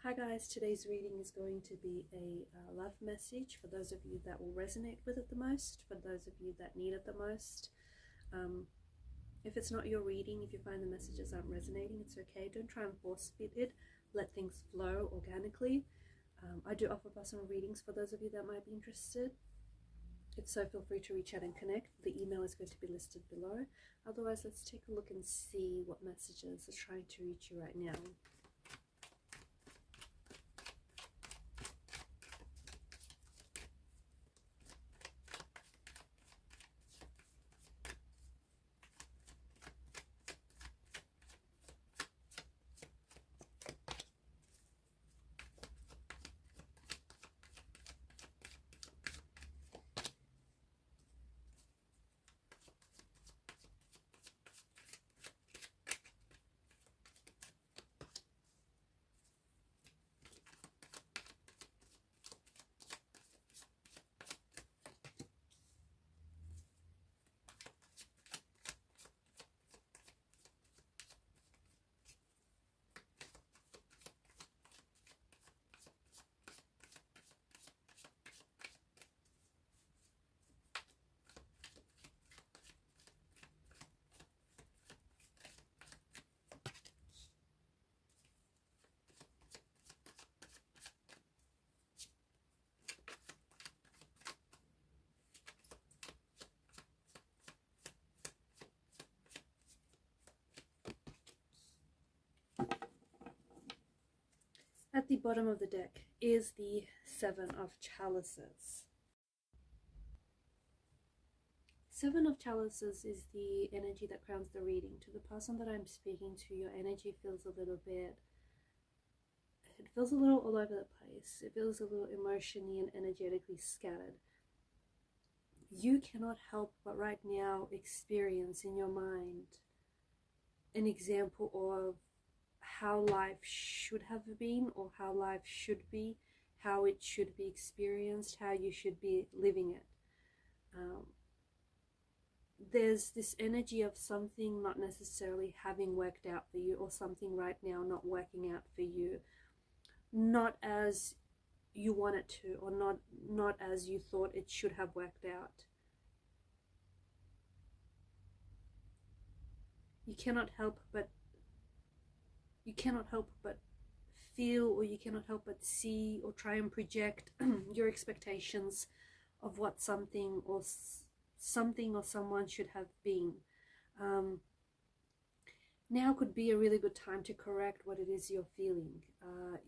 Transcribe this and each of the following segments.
Hi guys, today's reading is going to be a love message for those of you that will resonate with it the most, for those of you that need it the most. If it's not your reading, if you find the messages aren't resonating, it's okay. Don't try and force fit it. Let things flow organically. I do offer personal readings for those of you that might be interested. If so, feel free to reach out and connect. The email is going to be listed below. Otherwise, let's take a look and see what messages are trying to reach you right now. At the bottom of the deck is the Seven of Chalices. Seven of Chalices is the energy that crowns the reading. To the person that I'm speaking to, your energy feels a little bit, it feels a little all over the place. It feels a little emotionally and energetically scattered. You cannot help but right now experience in your mind an example of how life should have been, or how life should be, how it should be experienced, how you should be living it. There's this energy of something not necessarily having worked out for you, or something right now not working out for you, not as you want it to, or not as you thought it should have worked out. You cannot help but feel, or you cannot help but see or try and project your expectations of what something or someone should have been. Now could be a really good time to correct what it is you're feeling. I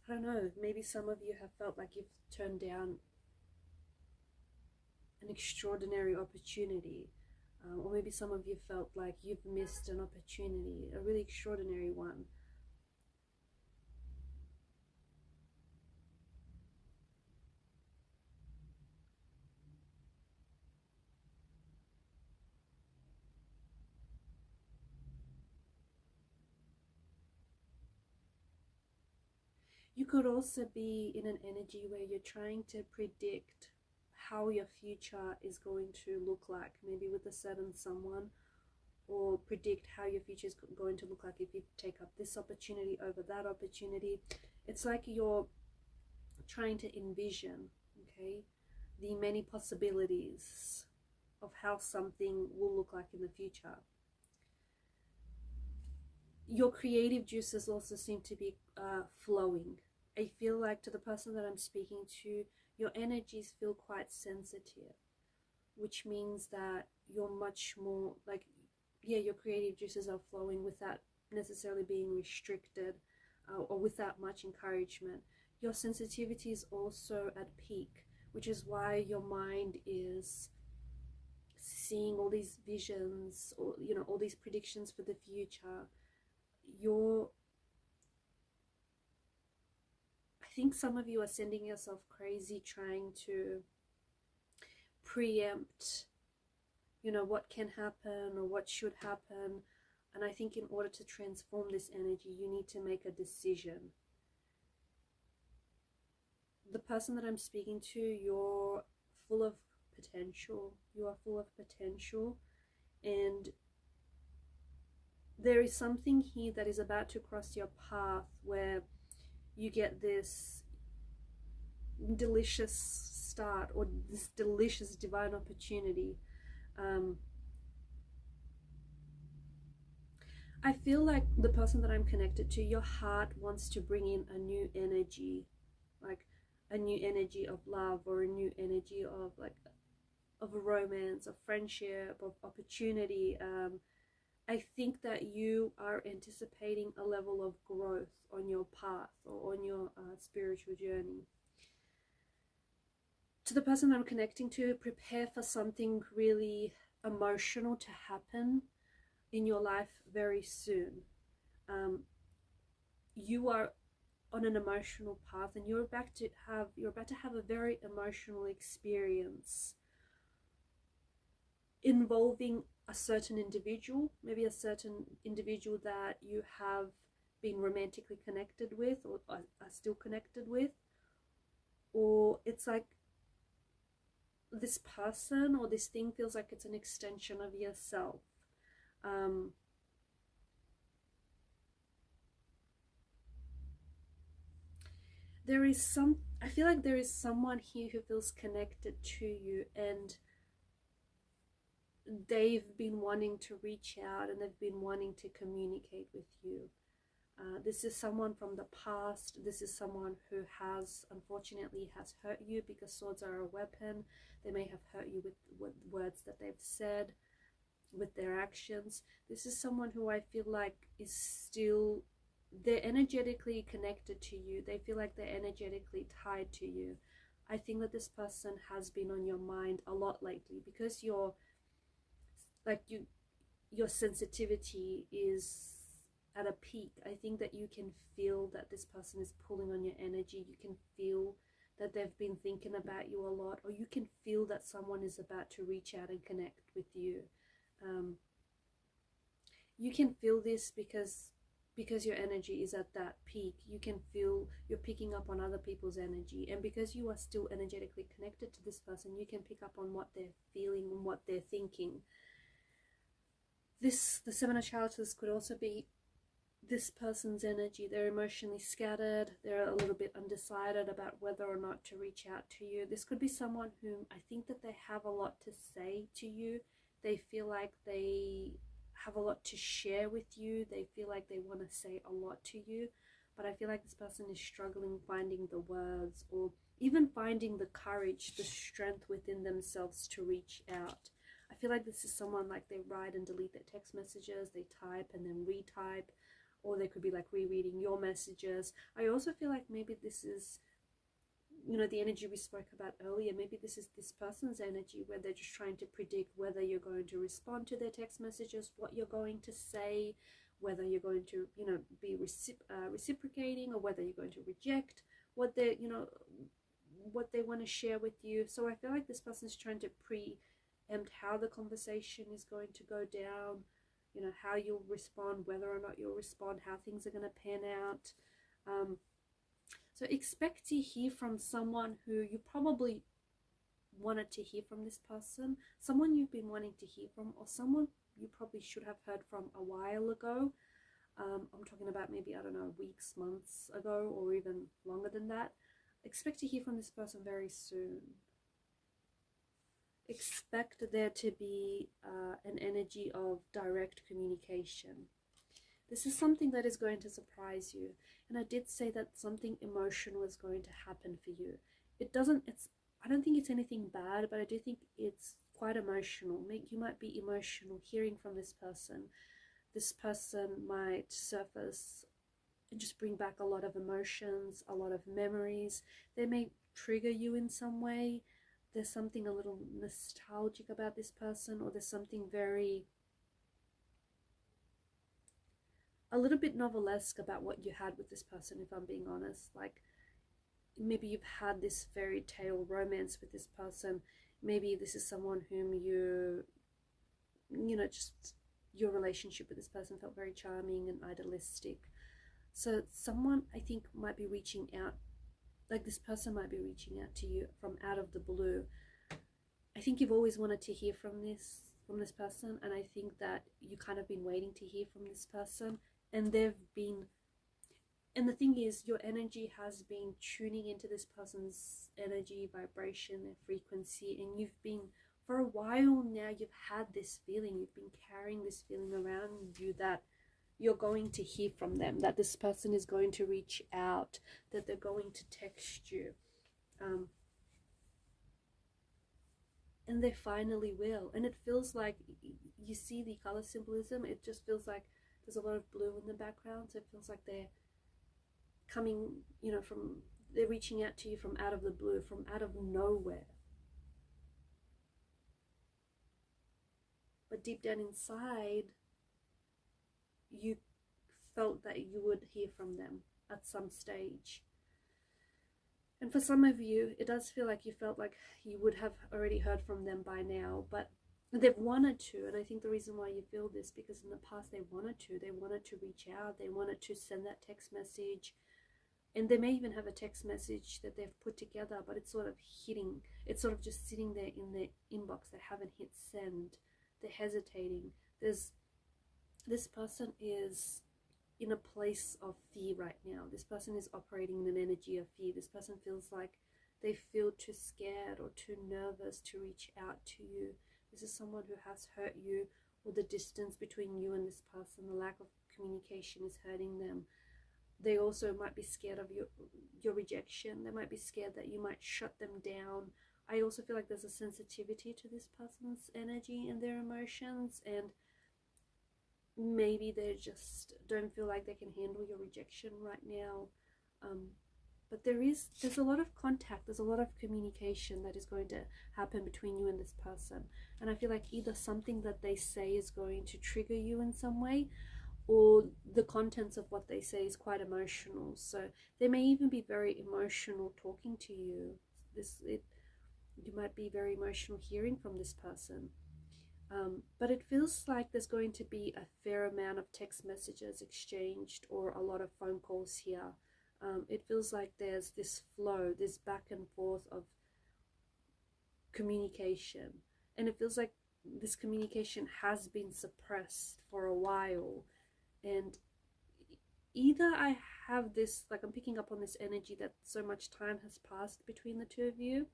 don't know, maybe some of you have felt like you've turned down an extraordinary opportunity. Or maybe some of you felt like you've missed an opportunity, a really extraordinary one. You could also be in an energy where you're trying to predict how your future is going to look like, maybe with a certain someone, or predict how your future is going to look like if you take up this opportunity over that opportunity. It's like you're trying to envision, okay, the many possibilities of how something will look like in the future. Your creative juices also seem to be flowing. I feel like, to the person that I'm speaking to, your energies feel quite sensitive, which means that you're much more like, yeah, your creative juices are flowing without necessarily being restricted, or without much encouragement. Your sensitivity is also at peak, which is why your mind is seeing all these visions, or all these predictions for the future. I think some of you are sending yourself crazy trying to preempt, what can happen or what should happen. And I think in order to transform this energy, you need to make a decision. The person that I'm speaking to, you're full of potential. You are full of potential, and there is something here that is about to cross your path where you get this delicious start or this delicious divine opportunity. I feel like the person that I'm connected to, your heart wants to bring in a new energy, like a new energy of love, or a new energy of like of a romance, of friendship, of opportunity. I think that you are anticipating a level of growth on your path or on your spiritual journey. To the person I'm connecting to, prepare for something really emotional to happen in your life very soon. You are on an emotional path, and you're about to have a very emotional experience involving a certain individual, maybe a certain individual that you have been romantically connected with, or are still connected with, or it's like this person or this thing feels like it's an extension of yourself. I feel like there is someone here who feels connected to you, and they've been wanting to reach out and they've been wanting to communicate with you. This is someone from the past. This is someone who unfortunately has hurt you, because swords are a weapon. They may have hurt you with words that they've said, with their actions. This is someone who I feel like is still, they're energetically connected to you. They feel like they're energetically tied to you. I think that this person has been on your mind a lot lately, because your sensitivity is at a peak. I think that you can feel that this person is pulling on your energy. You can feel that they've been thinking about you a lot, or you can feel that someone is about to reach out and connect with you. You can feel this because your energy is at that peak. You can feel you're picking up on other people's energy, and because you are still energetically connected to this person, you can pick up on what they're feeling and what they're thinking. The Seven of Chalices could also be this person's energy. They're emotionally scattered. They're a little bit undecided about whether or not to reach out to you. This could be someone whom I think that they have a lot to say to you. They feel like they have a lot to share with you. They feel like they want to say a lot to you, but I feel like this person is struggling finding the words, or even finding the courage, the strength within themselves to reach out. I feel like this is someone, like, they write and delete their text messages, they type and then retype, or they could be like rereading your messages. I also feel like maybe this is, the energy we spoke about earlier. Maybe this is this person's energy, where they're just trying to predict whether you're going to respond to their text messages, what you're going to say, whether you're going to, be reciprocating, or whether you're going to reject what they, what they want to share with you. So I feel like this person's trying to preempt how the conversation is going to go down, how you'll respond, whether or not you'll respond, how things are going to pan out. So expect to hear from someone who you probably wanted to hear from, this person, someone you've been wanting to hear from, or someone you probably should have heard from a while ago. I'm talking about maybe, I don't know, weeks, months ago, or even longer than that. Expect to hear from this person very soon. Expect there to be an energy of direct communication. This is something that is going to surprise you. And I did say that something emotional is going to happen for you. I don't think it's anything bad, but I do think it's quite emotional. You might be emotional hearing from this person. This person might surface and just bring back a lot of emotions, a lot of memories. They may trigger you in some way. There's something a little nostalgic about this person, or there's something a little bit novelesque about what you had with this person, if I'm being honest. Like, maybe you've had this fairy tale romance with this person. Maybe this is someone whom just your relationship with this person felt very charming and idealistic. So someone, I think, might be reaching out, like this person might be reaching out to you from out of the blue. I think you've always wanted to hear from this from this person, and I think that you kind of been waiting to hear from this person, and they've been, and the thing is, your energy has been tuning into this person's energy, vibration, their frequency, and you've been, for a while now, you've had this feeling, you've been carrying this feeling around you that you're going to hear from them, that this person is going to reach out, that they're going to text you. And they finally will. And it feels like, you see the color symbolism, it just feels like there's a lot of blue in the background, so it feels like they're coming, you know, from, they're reaching out to you from out of the blue, from out of nowhere. But deep down inside, you felt that you would hear from them at some stage. And for some of you, it does feel like you felt like you would have already heard from them by now, but they've wanted to. And I think the reason why you feel this, because in the past they wanted to reach out, they wanted to send that text message, and they may even have a text message that they've put together, but it's sort of hitting, it's sort of just sitting there in their inbox. They haven't hit send, they're hesitating. This person is in a place of fear right now. This person is operating in an energy of fear. This person feels like they feel too scared or too nervous to reach out to you. This is someone who has hurt you, or the distance between you and this person, the lack of communication is hurting them. They also might be scared of your rejection. They might be scared that you might shut them down. I also feel like there's a sensitivity to this person's energy and their emotions, and maybe they just don't feel like they can handle your rejection right now. But there's a lot of contact, there's a lot of communication that is going to happen between you and this person. And I feel like either something that they say is going to trigger you in some way, or the contents of what they say is quite emotional. So they may even be very emotional talking to you. You might be very emotional hearing from this person. But it feels like there's going to be a fair amount of text messages exchanged, or a lot of phone calls here. It feels like there's this flow, this back and forth of communication. And it feels like this communication has been suppressed for a while. And either I have this, like I'm picking up on this energy that so much time has passed between the two of you,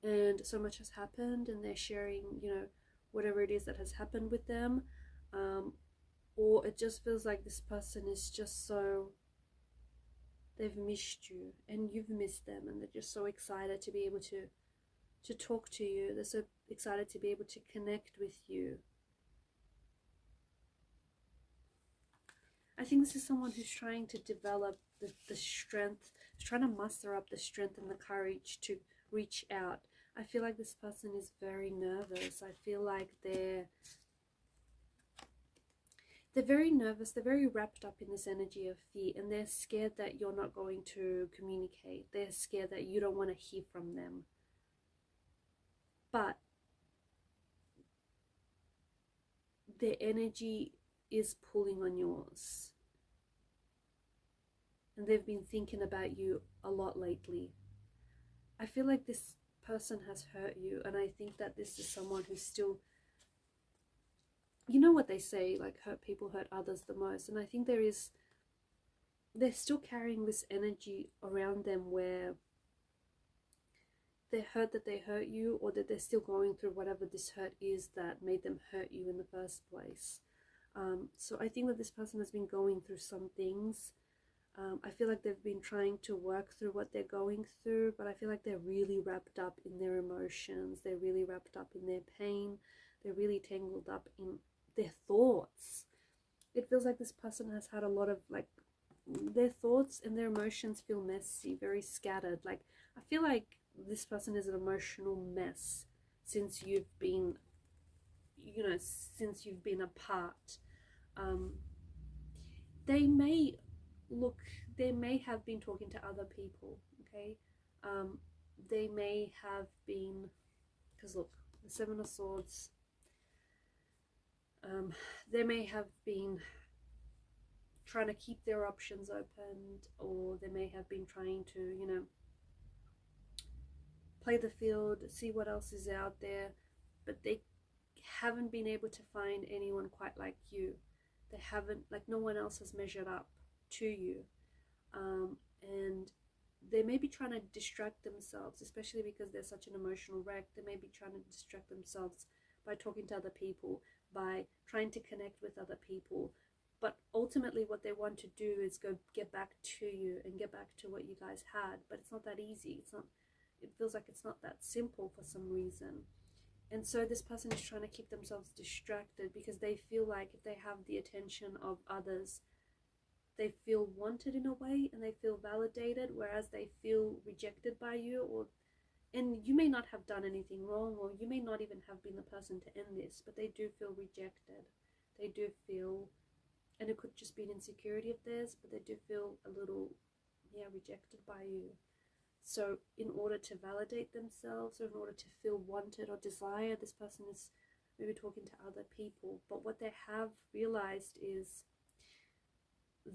and so much has happened, and they're sharing, you know, whatever it is that has happened with them, or it just feels like this person is just so, they've missed you and you've missed them, and they're just so excited to be able to talk to you. They're so excited to be able to connect with you. I think this is someone who's trying to develop the strength, trying to muster up the strength and the courage to reach out. I feel like this person is very nervous. I feel like they're very nervous. They're very wrapped up in this energy of fear, and they're scared that you're not going to communicate. They're scared that you don't want to hear from them. But their energy is pulling on yours, and they've been thinking about you a lot lately. I feel like this person has hurt you, and I think that this is someone who's still, you know what they say, like hurt people hurt others the most. And I think they're still carrying this energy around them where they're hurt that they hurt you, or that they're still going through whatever this hurt is that made them hurt you in the first place. So I think that this person has been going through some things. I feel like they've been trying to work through what they're going through, but I feel like they're really wrapped up in their emotions. They're really wrapped up in their pain. They're really tangled up in their thoughts. It feels like this person has had a lot of, like, their thoughts and their emotions feel messy, very scattered. Like, I feel like this person is an emotional mess since you've been, you know, since you've been apart. They may have been talking to other people, okay? They may have been, because look, the Seven of Swords, they may have been trying to keep their options open, or they may have been trying to, you know, play the field, see what else is out there, but they haven't been able to find anyone quite like you. They haven't, like, no one else has measured up to you. And they may be trying to distract themselves, especially because they're such an emotional wreck. They may be trying to distract themselves by talking to other people, by trying to connect with other people. But ultimately what they want to do is go get back to you and get back to what you guys had. But it's not that easy. It feels like it's not that simple for some reason. And so this person is trying to keep themselves distracted because they feel like if they have the attention of others, they feel wanted in a way and they feel validated, whereas they feel rejected by you. And you may not have done anything wrong, or you may not even have been the person to end this, but they do feel rejected. They do feel, and it could just be an insecurity of theirs, but they do feel a little, rejected by you. So in order to validate themselves, or in order to feel wanted or desired, this person is maybe talking to other people. But what they have realized is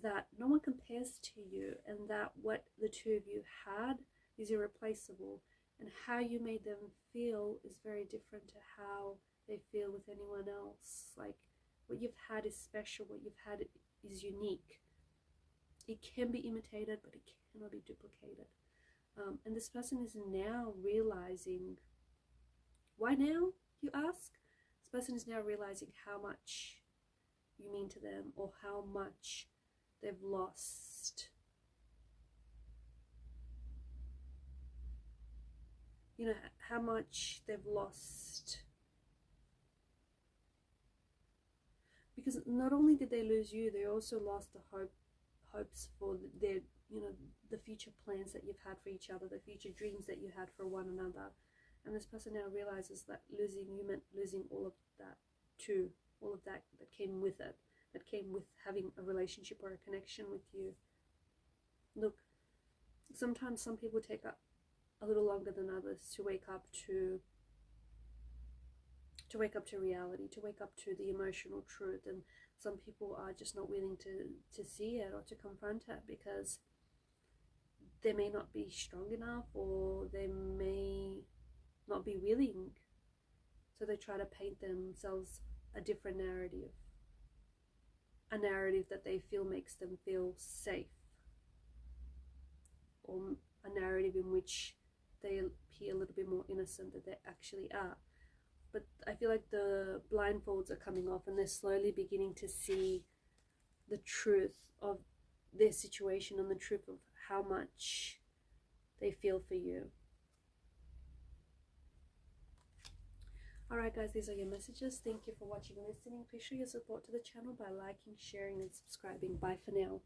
that no one compares to you, and that what the two of you had is irreplaceable, and how you made them feel is very different to how they feel with anyone else. Like, what you've had is special, what you've had is unique. It can be imitated, but it cannot be duplicated. And this person is now realizing, why now, you ask? This person is now realizing how much you mean to them, or how much they've lost. You know, how much they've lost. Because not only did they lose you, they also lost the hopes for their, the future plans that you've had for each other, the future dreams that you had for one another. And this person now realizes that losing you meant losing all of that too, all of that came with it, that came with having a relationship or a connection with you. Look, sometimes some people take a little longer than others to wake up to reality, to wake up to the emotional truth, and some people are just not willing to see it or to confront it because they may not be strong enough, or they may not be willing. So they try to paint themselves a different narrative, a narrative that they feel makes them feel safe, or a narrative in which they appear a little bit more innocent than they actually are. But I feel like the blindfolds are coming off, and they're slowly beginning to see the truth of their situation and the truth of how much they feel for you. Alright guys, these are your messages. Thank you for watching and listening. Please show your support to the channel by liking, sharing and subscribing. Bye for now.